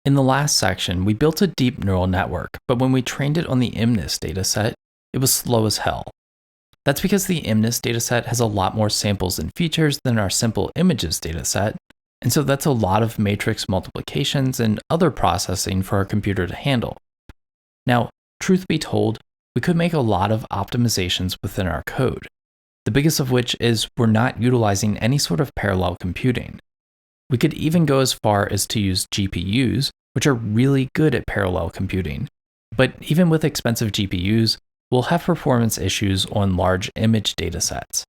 In the last section, we built a deep neural network, but when we trained it on the MNIST dataset, it was slow as hell. That's because the MNIST dataset has a lot more samples and features than our simple images dataset, and so that's a lot of matrix multiplications and other processing for our computer to handle. Now, truth be told, we could make a lot of optimizations within our code, the biggest of which is we're not utilizing any sort of parallel computing. We could even go as far as to use GPUs, which are really good at parallel computing. But even with expensive GPUs, we'll have performance issues on large image datasets.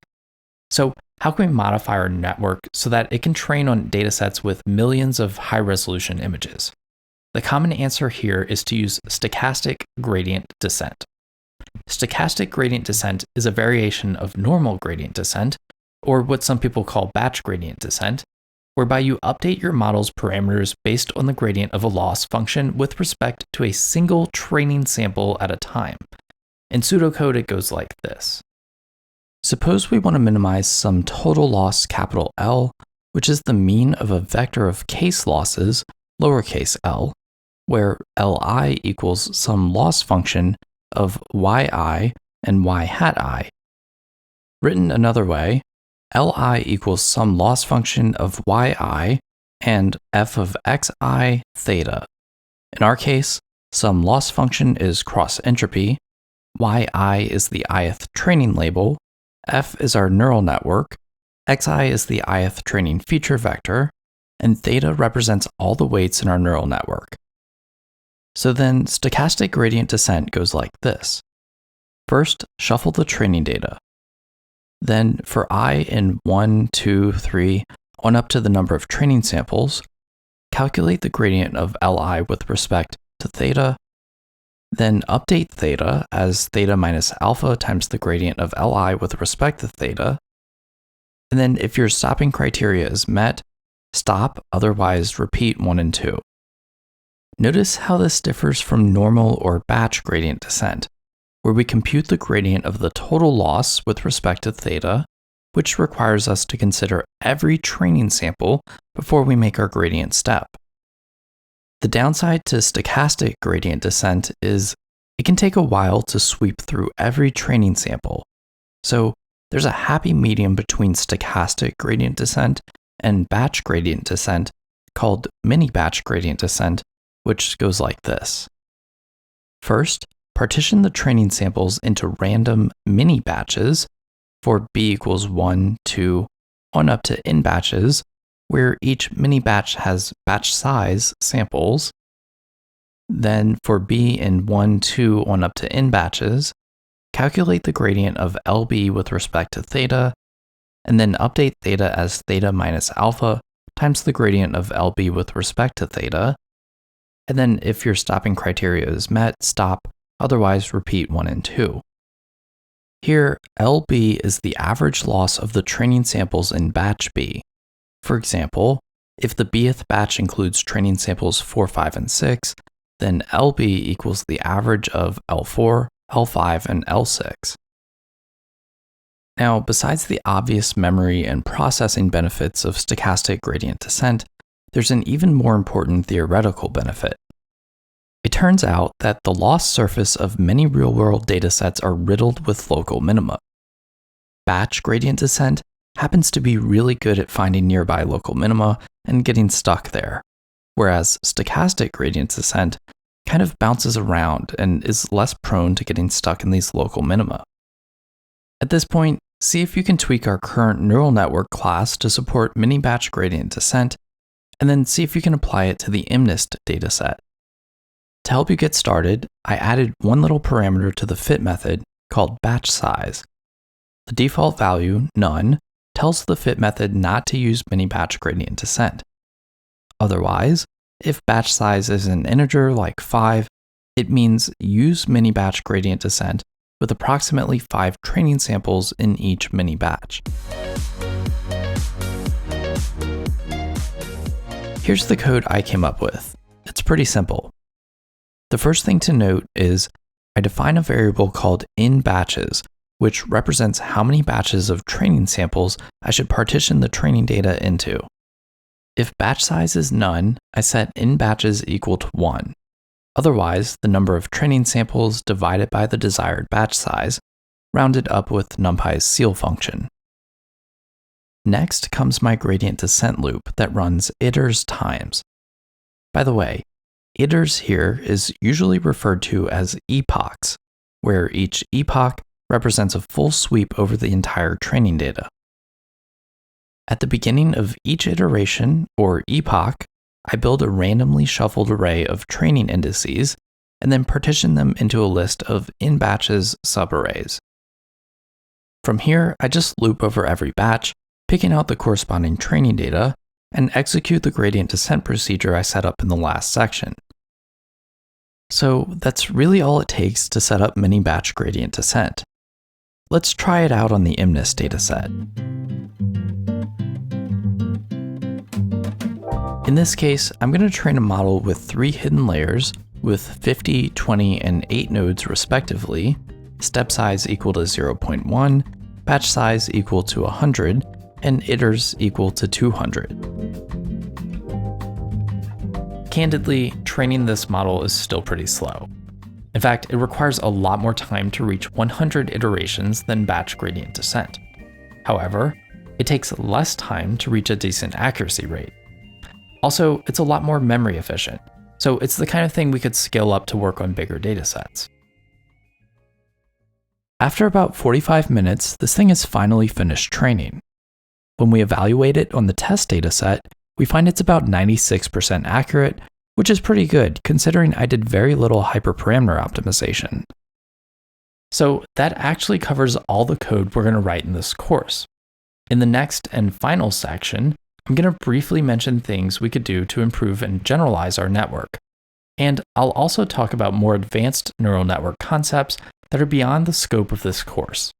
So how can we modify our network so that it can train on datasets with millions of high-resolution images? The common answer here is to use stochastic gradient descent. Stochastic gradient descent is a variation of normal gradient descent, or what some people call batch gradient descent, whereby you update your model's parameters based on the gradient of a loss function with respect to a single training sample at a time. In pseudocode, it goes like this. Suppose we want to minimize some total loss capital L, which is the mean of a vector of case losses, lowercase l, where Li equals some loss function of yi and y hat I. Written another way, Li equals some loss function of yi and f of xi theta. In our case, some loss function is cross entropy, yi is the ith training label, f is our neural network, xi is the ith training feature vector, and theta represents all the weights in our neural network. So then stochastic gradient descent goes like this. First, shuffle the training data. Then for I in 1, 2, 3, on up to the number of training samples, calculate the gradient of Li with respect to theta, then update theta as theta minus alpha times the gradient of Li with respect to theta, and then if your stopping criteria is met, stop, otherwise repeat 1 and 2. Notice how this differs from normal or batch gradient descent, where we compute the gradient of the total loss with respect to theta, which requires us to consider every training sample before we make our gradient step. The downside to stochastic gradient descent is it can take a while to sweep through every training sample. So there's a happy medium between stochastic gradient descent and batch gradient descent called mini-batch gradient descent, which goes like this. First, partition the training samples into random mini batches for b equals 1, 2, on up to n batches, where each mini batch has batch size samples. Then for b in 1, 2, on up to n batches, calculate the gradient of Lb with respect to theta, and then update theta as theta minus alpha times the gradient of Lb with respect to theta. And then if your stopping criteria is met, stop, otherwise repeat 1 and 2. Here, Lb is the average loss of the training samples in batch B. For example, if the bth batch includes training samples 4, 5, and 6, then Lb equals the average of L4, L5, and L6. Now, besides the obvious memory and processing benefits of stochastic gradient descent, there's an even more important theoretical benefit. It turns out that the loss surface of many real-world datasets are riddled with local minima. Batch gradient descent happens to be really good at finding nearby local minima and getting stuck there, whereas stochastic gradient descent kind of bounces around and is less prone to getting stuck in these local minima. At this point, see if you can tweak our current neural network class to support mini-batch gradient descent, and then see if you can apply it to the MNIST dataset. To help you get started, I added one little parameter to the fit method called batch size. The default value, none, tells the fit method not to use mini-batch gradient descent. Otherwise, if batch size is an integer like 5, it means use mini-batch gradient descent with approximately 5 training samples in each mini-batch. Here's the code I came up with. It's pretty simple. The first thing to note is I define a variable called in-batches, which represents how many batches of training samples I should partition the training data into. If batch size is none, I set in batches equal to 1. Otherwise, the number of training samples divided by the desired batch size, rounded up with NumPy's ceil function. Next comes my gradient descent loop that runs iters times. By the way, iters here is usually referred to as epochs, where each epoch represents a full sweep over the entire training data. At the beginning of each iteration, or epoch, I build a randomly shuffled array of training indices and then partition them into a list of in-batches subarrays. From here, I just loop over every batch, picking out the corresponding training data, and execute the gradient descent procedure I set up in the last section. So that's really all it takes to set up mini-batch gradient descent. Let's try it out on the MNIST dataset. In this case, I'm going to train a model with 3 hidden layers with 50, 20, and 8 nodes respectively, step size equal to 0.1, batch size equal to 100, and iters equal to 200. Candidly, training this model is still pretty slow. In fact, it requires a lot more time to reach 100 iterations than batch gradient descent. However, it takes less time to reach a decent accuracy rate. Also, it's a lot more memory efficient, so it's the kind of thing we could scale up to work on bigger datasets. After about 45 minutes, this thing is finally finished training. When we evaluate it on the test dataset, we find it's about 96% accurate, which is pretty good considering I did very little hyperparameter optimization. So that actually covers all the code we're going to write in this course. In the next and final section, I'm going to briefly mention things we could do to improve and generalize our network. And I'll also talk about more advanced neural network concepts that are beyond the scope of this course.